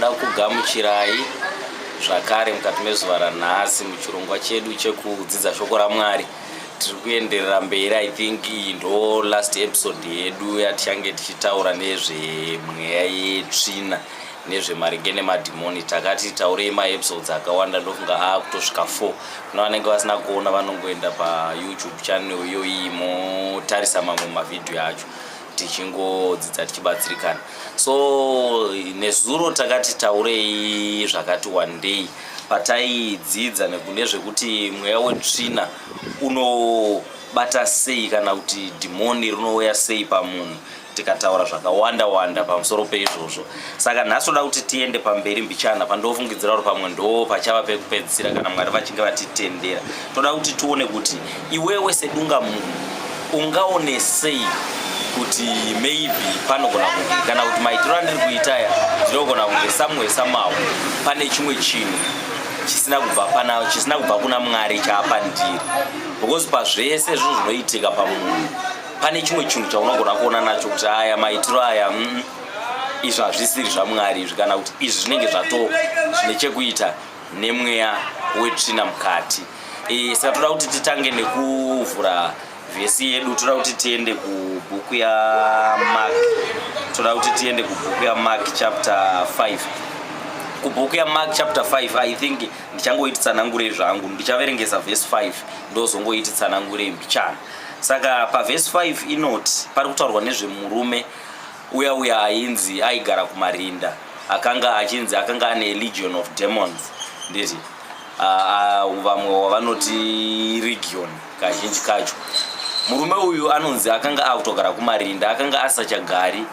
Ndinoda kugamuchirai zvakare mukati mezuva ranhasi muchirongwa chedu chekudzidza shoko raMwari. Tiri kuenderera mberi. I think ndo last episode yedu yatichange tichitaura nezvemweya yetsvina nezvemaringe nemadhimoni. Takati taurei maepisodes akawanda, ndofunga kutosvika 4. Kuna vanenge vasina kuona vanongoenda paYouTube channel iyoyi motarisa mamwe mavhidhiyo acho tichingodzidza tichibatsirikana. So nezuro takati taurei zvakati wandei pataidzidza nezvekuti mweya wetsvina unobata sei kana kuti dhimoni rinouya sei pamunhu. Tikataura zvakawanda wanda pamusoro peizvozvo. Saka nhasi toda kuti tiende pamberi mbichana pandofungidzira kuti pamwe ndo pachava pekupedzisira kana Mwari vachinge vatitendera. Toda kuti tione kuti iwewe sedunga munhu ungaone sei kuti maybe panogona kunge kana kuti maitiro andiri kuita aya ndinogona kunge somewhere somehow pane chimwe chinhu chisina kubva kuna Mwari chaapandiri. Because pazvese zvinhu zvinoitika pamunhu pane chimwe chinhu chaunogona kuona nacho kuti aya maitiro aya izvi hazvisiri zvaMwari izvi, kana kuti izvi zvinenge zvine chekuita nemweya wetsvina mukati. Saka toda kuti titange nekuvhura vhesi yedu. Toda kuti tiende kubhuku yaMark. Chapter 5. Kubhuku yaMark chapter 5 I think ndichangoiti tsanangure zvangu. Ndichaverengesa verse 5 ndozongoiti tsanangure mbichana. Saka paverse 5 inoti pari kutaurwa nezvemurume uya ainzi aigara kumarinda akanga ane legion of demons. Ndeti vamwe vanoti legion kazhinji kacho. Murume uyu anonzi akanga akutogara kumarinda, akanga asachagari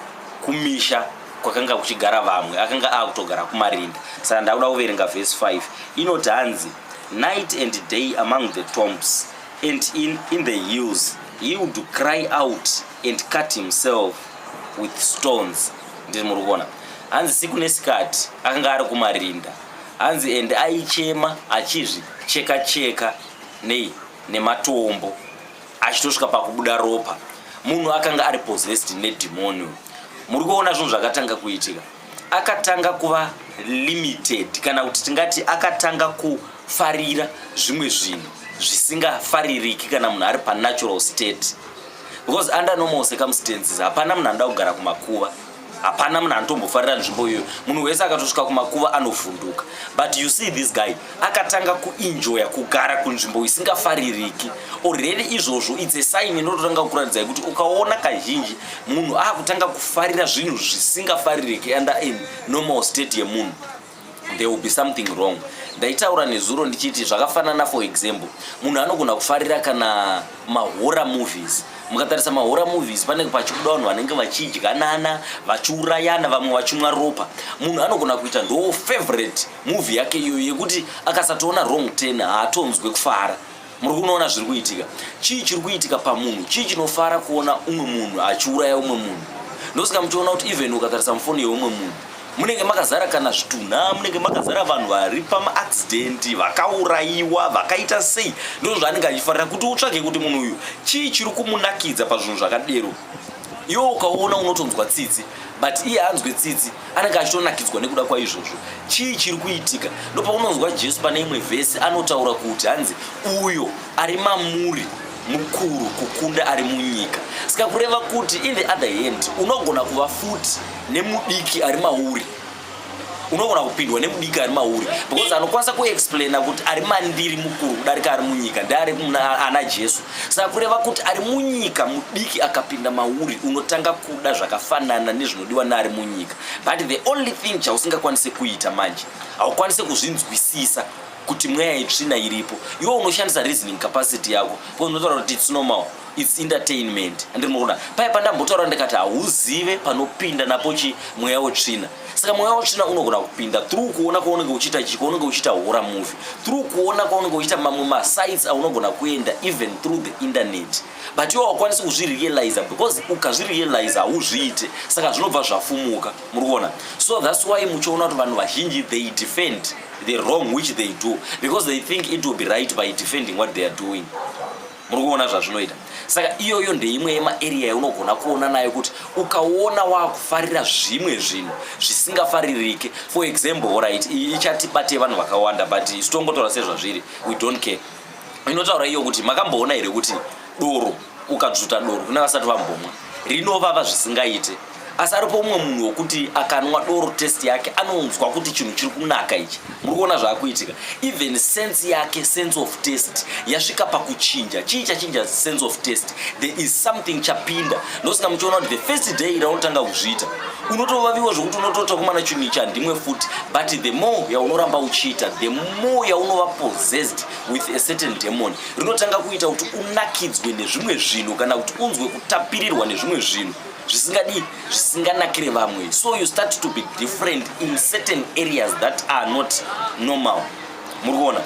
kumisha kwakanga kuchigara vamwe, akanga akutogara kumarinda. Saka ndakuda kuverenga verse 5 inoti hanzi, night and day among the tombs and in the hills he would cry out and cut himself with stones. Ndiri muri kuona hanzi siku nesikati akanga ari kumarinda, hanzi ende aichema achizvicheka nematombo achitosvika pakubuda ropa. Munhu akanga ari possessed nedhimoni. Muri kuona zvinhu zvakatanga kuitika. Akatanga kuva limited kana kuti tingati akatanga kufarira zvimwe zvinhu zvisingafaririki kana munhu ari panatural state. Because under normal circumstances hapana munhu anoda kugara kumakuva, hapana munhu anotombofarira nzvimbo iyoyo. Munhu wese akatosvika kumakuva anovhunduka. But you see this guy akatanga kuenjoya kugara kunzvimbo isingafaririki. Already izvozvo it's a sign inototanga kukuratidza kuti ukaona kazhinji munhu akutanga kufarira zvinhu zvisingafaririki under a normal state yemunhu, there will be something wrong. Ndaitaura nezuro ndichiti zvakafanana, for example munhu anogona kufarira kana mahorror movies. Mukatarisa mahorror movies panenge pachibuda vanhu vanenge vachidyanana, vachiurayana, vamwe vachimwa ropa. Munhu anogona kuita ndo favorite movie yake iyoyo yekuti akasatoona wrong turn haatonzwe kufara. Muri kunoona zviri kuitika. Chii chiri kuitika pamunhu? Chii chinofara kuona umwe munhu achiuraya umwe munhu? Ndosaka muchiona kuti even ukatarisa mufoni yeumwe munhu munenge makazara kana zvitunha, munenge makazara vanhu vari pamaaccident, vakaurayiwa, vakaita sei. Ndizvo zvaanenge achifarira kuti utsvage kuti munhu uyu chii chiri kumunakidza pazvinhu zvakadero. Iwo ukaona unotonzwa tsitsi, but iye hanzwe tsitsi anenge achitonakidzwa nekuda kwaizvozvo. Chii chiri kuitika? Ndopaunonzwa Jesu pane imwe vhesi anotaura kuti hanzi uyo ari mamuri mukuru kukunda ari munyika. Saka kureva kuti in the other hand unogona kuva futi nemudiki ari mauri, unogona kupindwa nemudiki ari mauri, because anokwanisa kuexplaina kuti ari mandiri mukuru kudarika ari munyika ndari ana Jesu. Saka kureva kuti ari munyika mudiki akapinda mauri unotanga kuda zvakafanana nezvinodiwa naari munyika. But the only thing chausingakwanise kuita manje, haukwanise kuzvinzwisisa kuti mweya yetsvina iripo. Iwe unoshandisa reasoning capacity yako. Unotaura kuti it's normal, it's entertainment. Andinoona paya pandambotaura ndikati hauzive panopinda napo mweya wetsvina. Saka mweya wetsvina unogona kupinda through kuona kwaunenge uchiita kwaunenge uchiita horror movie, through kuona kwaunenge uchiita mamwe masites aunogona kuenda even through the internet. But iwe haukwanisi kuzvirealize because ukazvirealize hauzviite, saka zvinobva zvafumuka. Muri kuona? So that's why muchiona kuti vanhu vazhinji they defend the wrong which they do because they think it will be right by defending what they are doing. muri kuona zvazvinoita. Saka iyoyo ndeimwe yemaarea yaunogona kuona nayo kuti ukaona wakufarira zvimwe zvinhu zvisingafaririke. For example, right, ichatibate vanhu vakawanda but isitongotaura sezvazviri, we don't care. Inotaura iyo kuti makamboona here kuti doro ukadzvuta doro kuna vasati vambomwa rinovava zvisingaite. Asi aripo umwe munhu wokuti akanwa doro test yake anonzwa kuti chinhu chiri kunaka ichi. Muri kuona zvaakuitika. Even sense yake, sense of taste yasvika pakuchinja. Chii chachinja sense of taste? There is something chapinda. Ndosaka muchiona kuti the first day raunotanga kuzviita unotovaviwa zvokuti unototakumana chinhu ichi handimwe futi, but the more yaunoramba uchiita, the more yaunova possessed with a certain demon. Rinotanga kuita kuti unakidzwe nezvimwe zvinhu kana kuti unzwe kutapirirwa nezvimwe zvinhu zvisinganakire vamwe. So you start to be different in certain areas that are not normal. Muri kuona?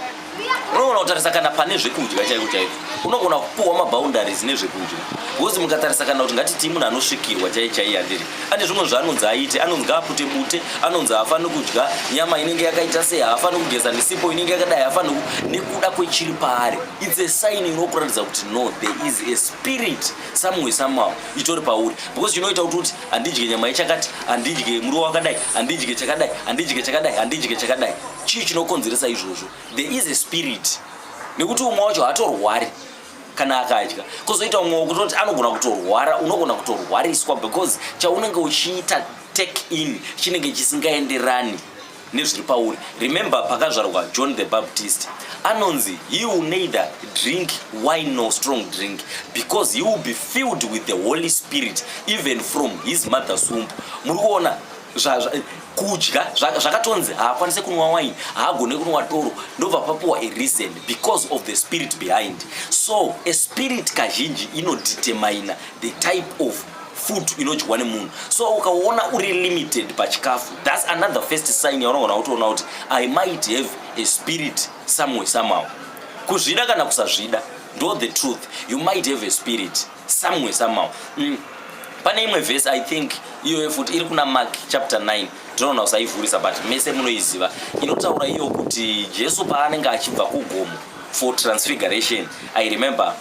Unoona kutarisa kana pane zvekudya chaiko chaiko, unogona kupuwa maboundaries nezvekudya. Because mukatarisa kana kuti ngatiti munhu anosvikirwa chaiye handiri, ane zvimwe zvaanonzi aite, anonzi apute bute, anonzi haafani kudya nyama inenge yakaita sei, haafani kugeza nesipo inenge yakadai, haafani nekuda kwechiri paari. It's a sign inokuratidza kuti no, there is a spirit somewhere somehow itori pauri. Because chinoita kuti handidye nyama ichakati, handidye muriwo wakadai, handidye chakadai, handidye chakadai, handidye chakadai. Chii chinokonzeresa izvozvo? There is a spirit. Nekuti umwe wacho hatorwari kana akadya, kozoita umwe wokutoti anogona kutorwara, unogona kutorwariswa because chaunenge uchiita take in chinenge chisingaenderani nezviri pauri. Remember pakazvarwa John the Baptist, anonzi he will neither drink wine nor strong drink because he will be filled with the Holy Spirit even from his mother's womb. Muri kuona kudya zvakatonzi haakwanise kunwa wine, haagone kunwa doro, ndobva papuwa a reason because of the spirit behind. So a spirit kazhinji inodetermine the type of food inodyiwa nemunhu. So ukaona uri limited pachikafu, that's another first sign yaunogona kutoona kuti I might have a spirit somewhere somehow. Kuzvida kana kusazvida ndo the truth, you might have a spirit somewhere somehow. Pane imwe verse I think iyo futi iri kuna Mark chapter 9, ndinoona usaivhurisa but mese munoiziva, inotaura iyo kuti Jesu paanenge achibva kugomo for transfiguration. I remember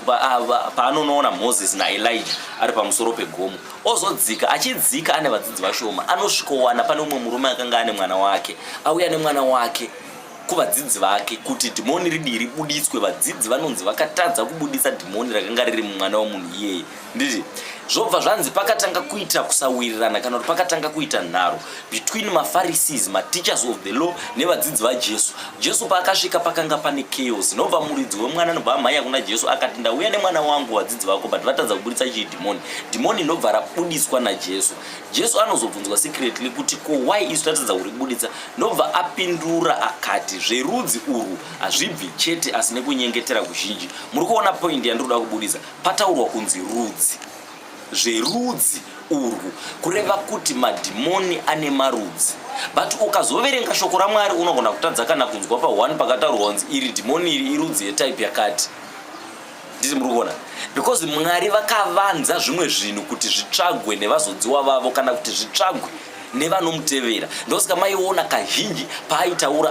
paanoona Moses naElijah ari pamusoro pegomo, ozodzika, achidzika ane vadzidzi vashoma, anosvikowana pane umwe murume akanga ane mwana wake, auya nemwana wake kuvadzidzi vake kuti dhimoni ribuditswe. Vadzidzi vanonzi vakatadza kubudisa dhimoni rakanga riri mumwana womunhu iyeye. Nditi zvobva zvanzi pakatanga kuita kusawirirana kana kuti pakatanga kuita nharo between maFarisees, mateachers of the law, nevadzidzi vaJesu. Jesu paakasvika pakanga pane chaos. Nobva muridzi wemwana nobva amhanya kuna Jesu akati ndauya nemwana wangu vadzidzi vako but vatadza kubudisa chii dhimoni. Dhimoni nobva rabudiswa naJesu. Jesu anozobvunzwa secretly kuti ko why isu tatadza kuribudisa. Nobva apindura akati zverudzi urwu hazvibvi chete asi nekunyengetera kuzhinji. Muri kuona point yandinoda kubudisa, pataurwa kunzi rudzi. Zverudzi urwu kureva kuti madhimoni ane marudzi. But ukazoverenga shoko raMwari unogona kutadza kana kunzwa pa1 pakataurwa kunzi iri dhimoni iri irudzi yetype yakati. Nditi muri kuona? Because Mwari vakavanza zvimwe zvinhu kuti zvitsvagwe nevazodziwa vavo kana kuti zvitsvagwe nevanomutevera. Ndosaka maiona kazhinji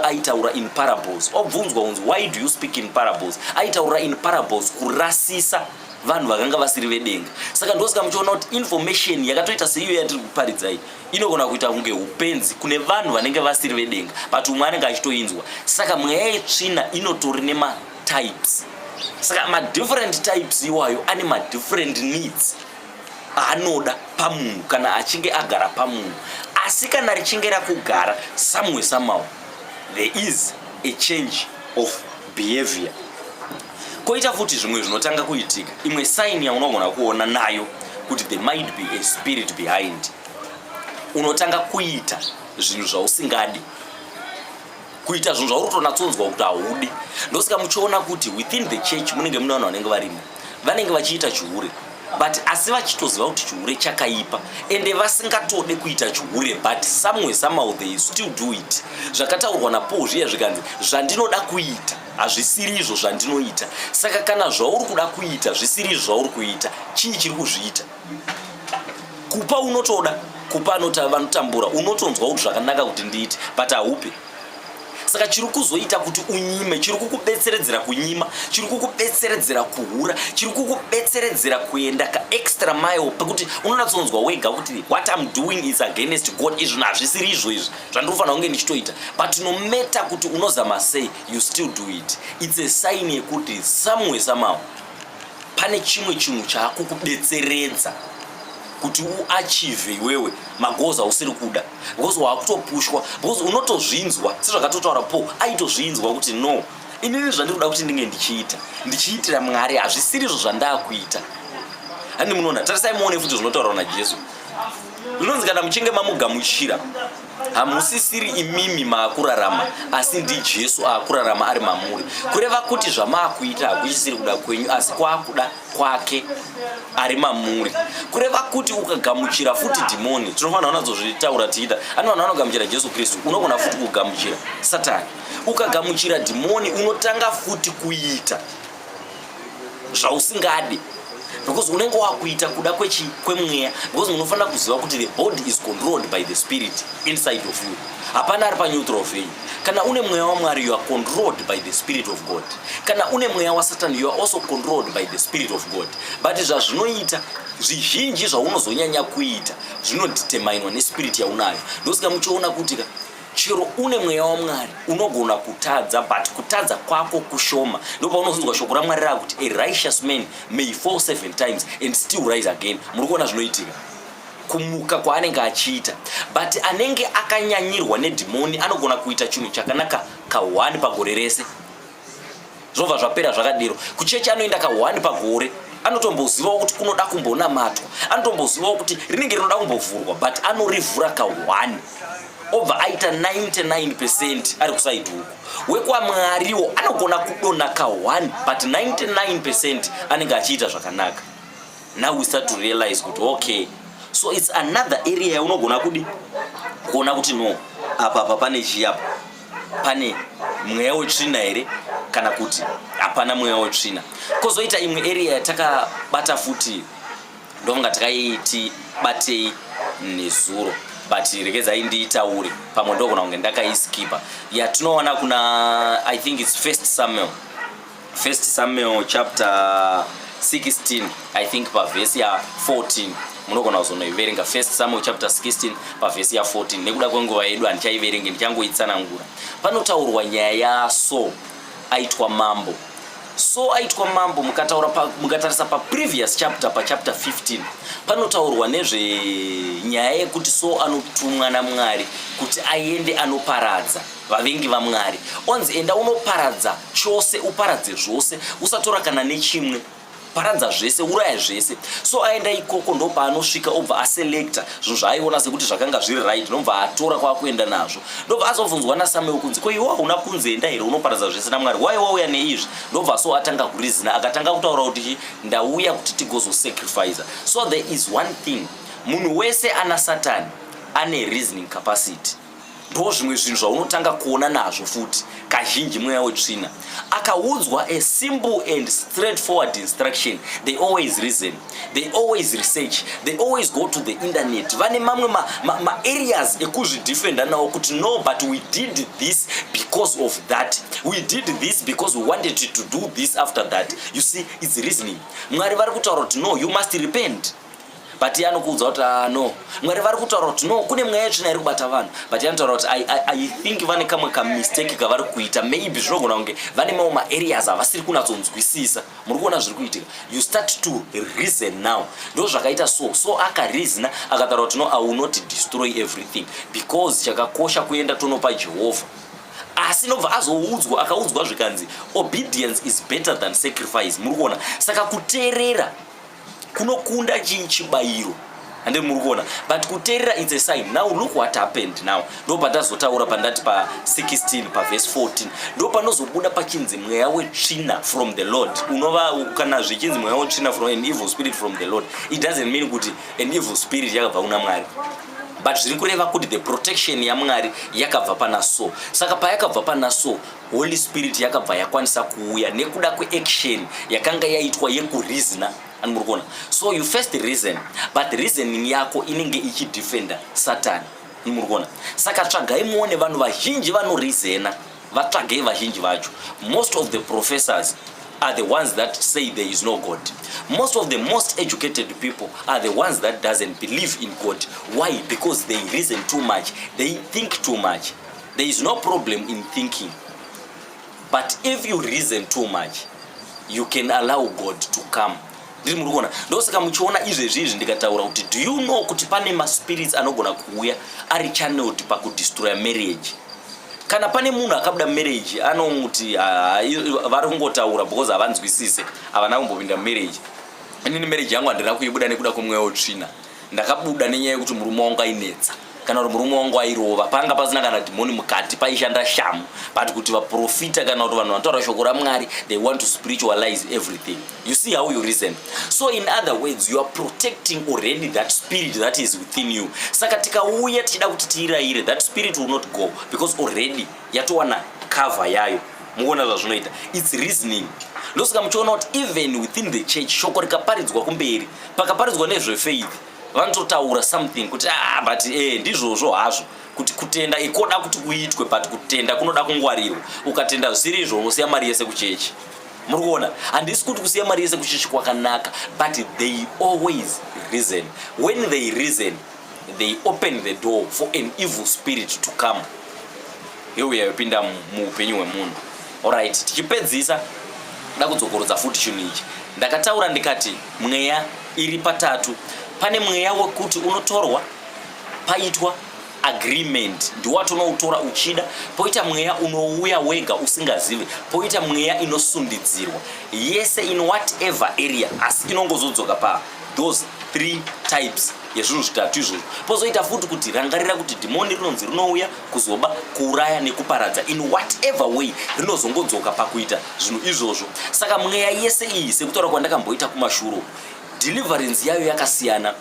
aitaura in parables. Obvunzwa kunzi why do you speak in parables? Aitaura in parables kurasisa vanhu vakanga vasiri vedenga. Saka ndosaka muchiona kuti information yakatoita seiyo yatiri kuparidzai inogona kuita kunge upenzi kune vanhu vanenge vasiri vedenga, but umwe anenge achitoinzwa. Saka mweya yetsvina inotori nema-types. Saka ma-different types iwayo ane ma-different needs anoda pamunhu kana achinge agara pamunhu. Asi kana richinge rakugara somewhere somehow there is a change of behavior. Koita futi zvimwe zvinotanga kuitika. Imwe sign yaunogona kuona nayo kuti there might be a spirit behind. Unotanga kuita zvinhu zvausingadi, kuita zvinhu zvaurotonatsonzwa kuti haudi. Ndosaka muchiona kuti within the church munenge muna vanhu vanenge varimo vanenge vachiita chihure, but asi vachitoziva kuti chihure chakaipa ende vasingatode kuita chihure, but somewhere somehow they still do it. Zvakataurwa naPaul zviya zvikanzi zvandinoda kuita hazvisiri izvo zvandinoita. Saka kana zvauri kuda kuita zvisiri izvo zvauri kuita, chii chiri kuzviita? Kupa unotoda, kupa vanotambura, unotonzwa kuti zvakanaka kuti ndiite but haupe. saka chiri kuzoita kuti unyime, chiri kukubetseredzera kunyima, chiri kukubetseredzera kuhura, chiri kukubetseredzera kuenda ka extra mile pekuti unonatsonzwa wega kuti what I'm doing is against God. Izvi hazvisiri izvo izvi zvandofanira kunge ndichitoita, but no matter kuti unozama sei, you still do it. It's a sign yekuti somewhere somehow pane chimwe chinhu chakukubetseredza kuti uachieve iwewe magoals ausiri kuda, because wakutopushwa, because unotozvinzwa sezvakatotaura Paul aitozvinzwa kuti no, inini zvandinoda kuti ndinge ndichiitira Mwari hazvisiri izvo zvandakuita. Handi munoona, tarisai muone futi zvinotaurwa naJesu. Zvinonzi kana muchinge mamugamuchira hamusisiri imimi maakurarama, asi ndi Jesu aakurarama ari mamuri. Kureva kuti zvamaakuita hakuchisiri kuda kwenyu, asi kwakuda kwake ari mamuri. Kureva kuti ukagamuchira futi dhimoni, tinofanira unadzozvitaura tiita, vanhu vanogamuchira Jesu Kristu unogona futi kugamuchira Satani. Ukagamuchira dhimoni unotanga futi kuita zvausingadi, because unenge wakuita kuda kwemweya, because unofanira kuziva kuti the body is controlled by the spirit inside of you. Hapana ari paneutral venyu. Kana une mweya waMwari, you are controlled by the spirit of God. Kana une mweya waSatani, you are also controlled by the spirit of God. But zvazvinoita zvizhinji zvaunozonyanya kuita zvinodeterminwa nespirit yaunayo. Ndosaka muchiona kuti chero une mweya waMwari unogona kutadza, but kutadza kwako kushoma. Ndipo unozonzwa shoko raMwari rakuti a righteous man may fall 7 times and still rise again. Muri kuona zvinoitika kumuka kwaanenge achiita, but anenge akanyanyirwa nedhimoni anogona kuita chinhu chakanaka ka1 pagore rese. Zvobva zvapera zvakadero. Kuchechi anoenda ka1 pagore, anotombozivawo kuti kunoda kumbonamatwa, anotombozivawo kuti rinenge rinoda kumbovhurwa, but anorivhura ka1 obva aita 99% ari kusaidi uku. WekwaMwariwo anogona kudonha ka1 but 99% anenge achiita zvakanaka. Now we start to realize kuti okay, so it's another area yaunogona kuona kuti no, apa pane chiyapa, pane mweya wetsvina here kana kuti hapana mweya wetsvina. Kozoita imwe area yatakabata futi ndonga takaiti batei nezuro, but regedzai ndiitaure pamwe ndogona kunge ndakaiskipa. Yatinoona kuna I think it's 1 Samuel chapter 16 I think pavhesi ya 14 munogona kuzonoiverenga. 1 Samuel chapter 16 pavhesi ya 14. Nekuda kwenguva yedu handichaiverenge, ndichangoitsanangura. Panotaurwa nyaya yaSaul aitwa mambo. Saul aitwa mambo, mukatarisa pa previous chapter, pa chapter 15 panotaurwa nezvenyaya yekuti Saul anotumwa naMwari kuti aende anoparadza vavengi vaMwari. Onzi enda unoparadza chose, uparadze zvose, usatora kana nechimwe, paradza zvese, uraya zvese. So aenda ikoko ndo paanosvika obva aselecta zvinhu zvaaiona sekuti zvakanga zviri right, ndobva atora kwakuenda nazvo. Ndobva azobvunzwa naSamuel kunzi ko iwe hauna kunzi enda here unoparadza zvese naMwari, why wauya neizvi? Ndobva so atanga kurizina, akatanga kutaura kuti ndauya kuti tigozosacrifice. So there is one thing, munhu wese ana Satani ane reasoning capacity. Ndo zvimwe zvinhu zvaunotanga kuona nazvo futi kazhinji mweya wetsvina. Akaudzwa a simple and straightforward instruction, they always reason, they always research, they always go to the internet. Vane mamwe ma areas ekuzvidefenda nawo kuti no, but we did this because of that, we did this because we wanted to do this after that. You see, it's reasoning. Mwari vari kutaura kuti no, you must repent, but anokuudza kuti no. Mwari vari kutaura kuti no, kune mweya wetsvina iri kubata vanhu, but anotaura kuti I think vane kamwe kamistake kavari kuita, maybe zvinogona kunge vane mamwe maareas avasiri kunatsonzwisisa. Muri kuona zviri kuitika. You start to reason now. Ndo zvakaita so akareasona akataura kuti no, I will not destroy everything, because chakakosha kuenda tonopa Jehovha. Asi nobva azoudzwa, akaudzwa zvikanzi obedience is better than sacrifice. Muri kuona, saka kuteerera kunokunda chibayiro. And muri kuona, but kuteerera it's a sign. Now look what happened now. Ndo patazotaura pandati pa 16 pa verse 14. Ndo panozobuda pachinzi mweya wetsvina from the Lord. Unova kana zvichinzi mweya wetsvina from an evil spirit from the Lord, it doesn't mean kuti an evil spirit yakabva kuna Mwari, but zviri kureva kuti the protection yaMwari yakabva pana Saul. Saka payakabva pana Saul, Holy Spirit yakabva yakwanisa kuuya nekuda kweaction yakanga yaitwa yekureasona. Anmurukona. So you first reason, but reasoning yako inenge ichidefenda Satan. Anmurukona. Saka tsvagai muone vanhu vazhinji vanoreasona vatsvage vazhinji vacho. Most of the professors are the ones that say there is no God. Most of the most educated people are the ones that doesn't believe in God. Why? Because they reason too much. They think too much. There is no problem in thinking. But if you reason too much, you can allow God to come. Ndosaka muchiona izvezvi ndikataura kuti do you know kuti pane maspirits anogona kuuya ari channeled pakudestroy marriage. Kana pane munhu akabuda marriage anomuti vari kungotaura because havanzwisise havana kumbopinda marriage. Inini marriage yangu handina kuibuda nekuda kwemweya wetsvina. Ndakabuda nenyaya yekuti murume wangu ainetsa kana kuti murume wangu airova panga pasina kana dhimoni mukati paishanda shamu. But kuti vaprofita kana kuti vanhu vanotaura shoko raMwari they want to spiritualize everything. You see how you reason. So in other words, you are protecting already that spirit that is within you. Saka tikauya tichida kuti tiiraire, that spirit will not go because already yatowana cover yayo. Muona zvazvinoita. It's reasoning. Ndosaka muchiona kuti even within the church shoko rikaparidzwa kumberi pakaparidzwa nezvefaith vanototaura something kuti but ndizvozvo hazvo kuti kutenda ikoda kuti kuitwe but kutenda kunoda kungwarirwa. Ukatenda zvisiri izvo usiya mari yese kuchechi. Muri kuona handisi kuti kusiya mari yese kuchechi kwakanaka, but they always reason. When they reason they open the door for an evil spirit to come. Hiyo yapinda muupenyu hwemunhu. Alright, tichipedzisa ndakudzokorodza futi chinhu ichi. Ndakataura ndikati mweya iri patatu. Pane mweya wekuti unotorwa paitwa agreement ndiwatounotora uchida, poita mweya unouya wega usingazive, poita mweya inosundidzirwa yese in whatever area asi inongozodzoka pa those three types yezvinhu zvitatu izvozvo. Pozoita futi kuti rangarira kuti dhimoni rinonzi rinouya kuzoba, kuuraya nekuparadza. In whatever way rinozongodzoka pakuita zvinhu izvozvo. Saka mweya yese iyi sekutaura kwandakamboita kumashuro, deliverance yayo yakasiyana.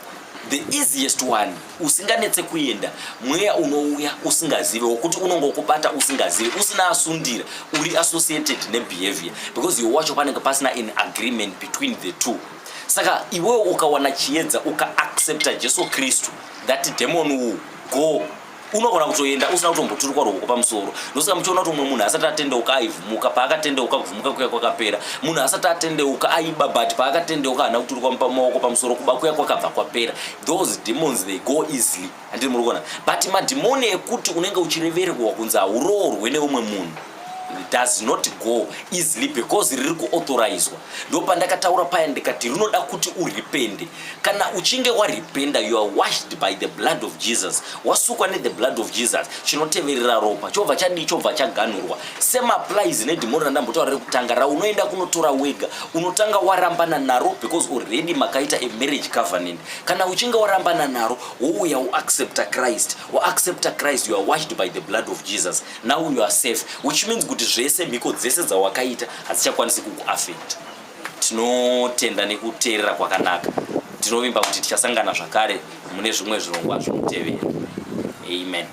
The easiest one usinganetse kuenda mweya unouya usingazive, wokuti unongokubata usingazive, usina asundira, uri associated nebehavior because you watch panenge pasina an agreement between the two. Saka iwewe ukawana chiedza uka-accepta Jesu Kristu, that demon will go. Unogona kutoenda usina kutomboturukwa ruoko pamusoro. Ndosaka muchiona kuti umwe munhu asati atendeuka aivhumuka, paakatendeuka kuvhumuka kuya kwakapera. Munhu asati atendeuka aiba, but paakatendeuka hana kuturukwa pamaoko pamusoro, kuba kuya kwakabva kwapera. Those demons they go easily. Handiri muri kuona. But madhimoni ekuti unenge uchirevererwa kunzi hauroorwe neumwe munhu, it does not go easily because riri kuauthorizwa. Ndopandakataura paya ndikati rinoda kuti uripende. Kana uchinge waripenda, you are washed by the blood of Jesus. Wasukwa ne the blood of Jesus. Chinoteverera ropa chobva chadi chobva chaganurwa. Same applies nedhimoni randambotaura rekutanga unoenda kunotora wega. Unotanga warambana naro because already makaita a marriage covenant. Kana uchinge warambana naro wouya uaccepta Christ. Uaccepta Christ, you are washed by the blood of Jesus. Now you are safe, which means kuti zvese mhiko dzese dzawakaita hadzichakwanisi kukuaffect. Tinotenda nekuteerera kwakanaka. Tinovimba kuti tichasangana zvakare mune zvimwe zvirongwa zvinotevera. Amen.